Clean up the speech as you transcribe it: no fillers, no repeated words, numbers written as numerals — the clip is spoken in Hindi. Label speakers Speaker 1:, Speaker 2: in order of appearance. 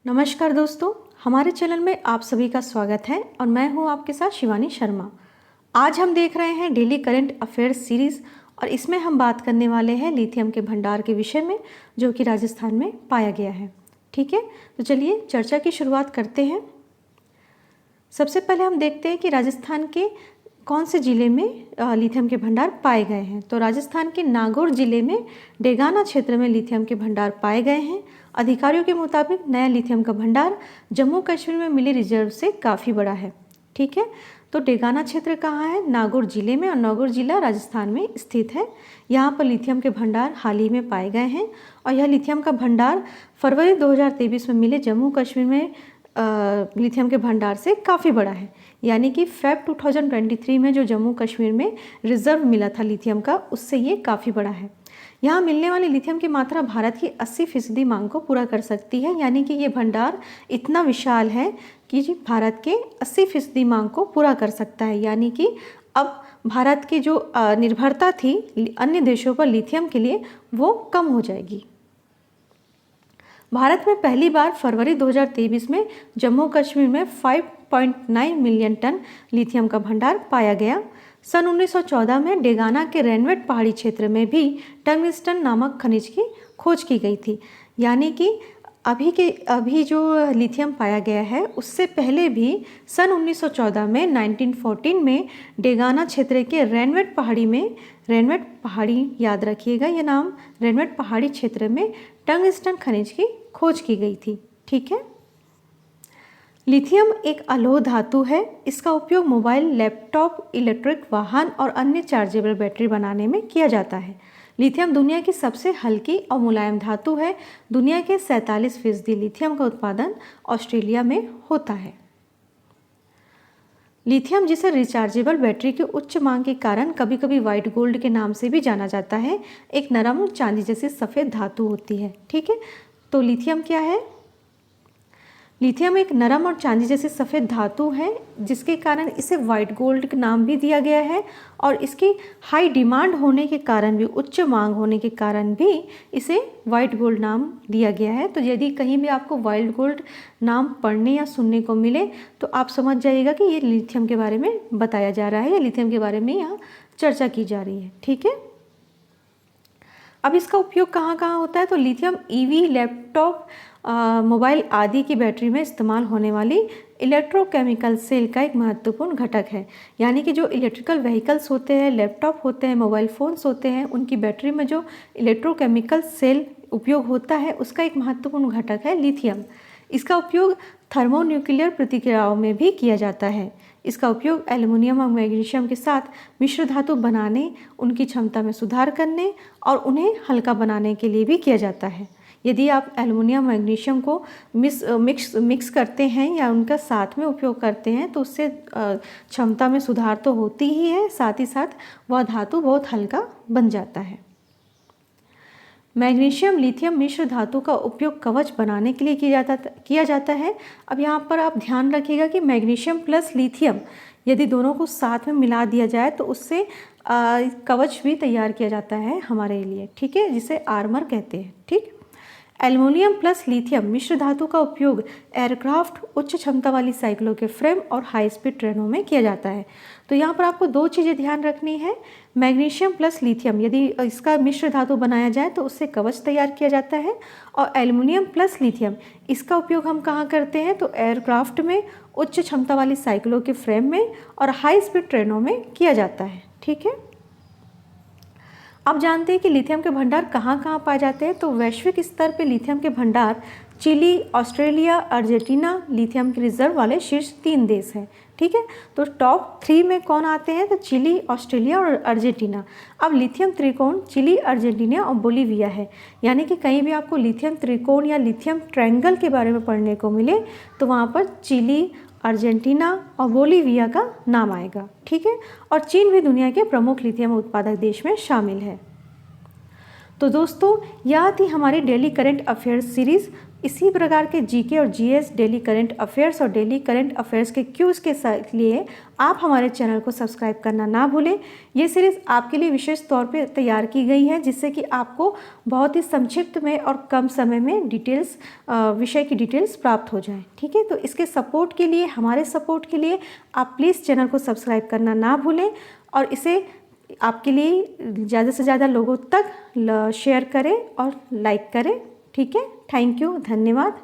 Speaker 1: नमस्कार दोस्तों, हमारे चैनल में आप सभी का स्वागत है और मैं हूं आपके साथ शिवानी शर्मा। आज हम देख रहे हैं डेली करंट अफेयर्स सीरीज़ और इसमें हम बात करने वाले हैं लिथियम के भंडार के विषय में जो कि राजस्थान में पाया गया है। ठीक है, तो चलिए चर्चा की शुरुआत करते हैं। सबसे पहले हम देखते हैं कि राजस्थान के कौन से ज़िले में लिथियम के भंडार पाए गए हैं। तो राजस्थान के नागौर ज़िले में डेगाना क्षेत्र में लिथियम के भंडार पाए गए हैं। अधिकारियों के मुताबिक नया लिथियम का भंडार जम्मू कश्मीर में मिली रिजर्व से काफ़ी बड़ा है। ठीक है, तो डेगाना क्षेत्र कहाँ है? नागौर ज़िले में, और नागौर ज़िला राजस्थान में स्थित है। यहाँ पर लिथियम के भंडार हाल ही में पाए गए हैं और यह लिथियम का भंडार फरवरी 2023 में मिले जम्मू कश्मीर में लिथियम के भंडार से काफ़ी बड़ा है। यानी कि फेब 2023 में जो जम्मू कश्मीर में रिजर्व मिला था लिथियम का, उससे ये काफ़ी बड़ा है। यहाँ मिलने वाली लिथियम की मात्रा भारत की 80% मांग को पूरा कर सकती है। यानी कि ये भंडार इतना विशाल है कि भारत के 80% मांग को पूरा कर सकता है। यानी कि अब भारत की जो निर्भरता थी अन्य देशों पर लिथियम के लिए, वो कम हो जाएगी। भारत में पहली बार फरवरी 2023 में जम्मू कश्मीर में 5.9 मिलियन टन लिथियम का भंडार पाया गया। सन 1914 में डेगाना के रेनवेट पहाड़ी क्षेत्र में भी टंगस्टन नामक खनिज की खोज की गई थी। यानी कि अभी जो लिथियम पाया गया है उससे पहले भी सन 1914 में 1914 में डेगाना क्षेत्र के रेनवेट पहाड़ी याद रखिएगा ये नाम, रेनवेट पहाड़ी क्षेत्र में टंगस्टन खनिज की खोज की गई थी। ठीक है, लिथियम एक अलोह धातु है। इसका उपयोग मोबाइल, लैपटॉप, इलेक्ट्रिक वाहन और अन्य चार्जेबल बैटरी बनाने में किया जाता है। लिथियम दुनिया की सबसे हल्की और मुलायम धातु है। दुनिया के 47% लिथियम का उत्पादन ऑस्ट्रेलिया में होता है। लिथियम, जिसे रिचार्जेबल बैटरी की उच्च मांग के कारण कभी कभी व्हाइट गोल्ड के नाम से भी जाना जाता है, एक नरम चांदी जैसी सफ़ेद धातु होती है। ठीक है, तो लिथियम क्या है? लिथियम एक नरम और चांदी जैसी सफ़ेद धातु है जिसके कारण इसे वाइट गोल्ड का नाम भी दिया गया है। और इसकी हाई डिमांड होने के कारण भी, उच्च मांग होने के कारण भी इसे वाइट गोल्ड नाम दिया गया है। तो यदि कहीं भी आपको वाइट गोल्ड नाम पढ़ने या सुनने को मिले तो आप समझ जाइएगा कि ये लिथियम के बारे में बताया जा रहा है या लिथियम के बारे में यहाँ चर्चा की जा रही है। ठीक है, अब इसका उपयोग कहाँ कहाँ होता है? तो लिथियम ईवी, लैपटॉप, मोबाइल आदि की बैटरी में इस्तेमाल होने वाली इलेक्ट्रोकेमिकल सेल का एक महत्वपूर्ण घटक है। यानी कि जो इलेक्ट्रिकल व्हीकल्स होते हैं, लैपटॉप होते हैं, मोबाइल फ़ोन्स होते हैं, उनकी बैटरी में जो इलेक्ट्रोकेमिकल सेल उपयोग होता है उसका एक महत्वपूर्ण घटक है लिथियम। इसका उपयोग थर्मोन्यूक्लियर प्रतिक्रियाओं में भी किया जाता है। इसका उपयोग एल्युमिनियम और मैग्नीशियम के साथ मिश्र धातु बनाने, उनकी क्षमता में सुधार करने और उन्हें हल्का बनाने के लिए भी किया जाता है। यदि आप एल्युमिनियम मैग्नीशियम को मिक्स करते हैं या उनका साथ में उपयोग करते हैं तो उससे क्षमता में सुधार तो होती ही है, साथ ही साथ वह धातु बहुत हल्का बन जाता है। मैग्नीशियम लिथियम मिश्र धातु का उपयोग कवच बनाने के लिए किया जाता है। अब यहाँ पर आप ध्यान रखिएगा कि मैग्नीशियम प्लस लिथियम यदि दोनों को साथ में मिला दिया जाए तो उससे कवच भी तैयार किया जाता है हमारे लिए। ठीक है, जिसे आर्मर कहते हैं। ठीक, एल्युमिनियम प्लस लिथियम मिश्र धातु का उपयोग एयरक्राफ्ट, उच्च क्षमता वाली साइकिलों के फ्रेम और हाई स्पीड ट्रेनों में किया जाता है। तो यहाँ पर आपको दो चीज़ें ध्यान रखनी है। मैग्नीशियम प्लस लिथियम यदि इसका मिश्र धातु बनाया जाए तो उससे कवच तैयार किया जाता है, और एल्युमिनियम प्लस लिथियम इसका उपयोग हम कहाँ करते हैं? तो एयरक्राफ्ट में, उच्च क्षमता वाली साइकिलों के फ्रेम में और हाई स्पीड ट्रेनों में किया जाता है। ठीक है, अब जानते हैं कि लिथियम के भंडार कहाँ कहाँ पाए जाते हैं। तो वैश्विक स्तर पे लिथियम के भंडार चिली, ऑस्ट्रेलिया, अर्जेंटीना लिथियम के रिजर्व वाले शीर्ष 3 देश हैं। ठीक है, तो टॉप 3 में कौन आते हैं? तो चिली, ऑस्ट्रेलिया और अर्जेंटीना। अब लिथियम त्रिकोण चिली, अर्जेंटीना और बोलीविया है। यानी कि कहीं भी आपको लिथियम त्रिकोण या लिथियम ट्रायंगल के बारे में पढ़ने को मिले तो वहाँ पर चिली, अर्जेंटीना और बोलीविया का नाम आएगा। ठीक है, और चीन भी दुनिया के प्रमुख लिथियम उत्पादक देश में शामिल है। तो दोस्तों यह थी हमारी डेली करंट अफेयर्स सीरीज़। इसी प्रकार के जीके और जीएस, डेली करंट अफेयर्स और डेली करंट अफेयर्स के क्यूज़ के लिए आप हमारे चैनल को सब्सक्राइब करना ना भूलें। ये सीरीज़ आपके लिए विशेष तौर पे तैयार की गई है जिससे कि आपको बहुत ही संक्षिप्त में और कम समय में डिटेल्स, विषय की डिटेल्स प्राप्त हो जाए। ठीक है, तो इसके सपोर्ट के लिए, हमारे सपोर्ट के लिए आप प्लीज़ चैनल को सब्सक्राइब करना ना भूलें और इसे आपके लिए ज़्यादा से ज़्यादा लोगों तक शेयर करें और लाइक करें। ठीक है, थैंक यू, धन्यवाद।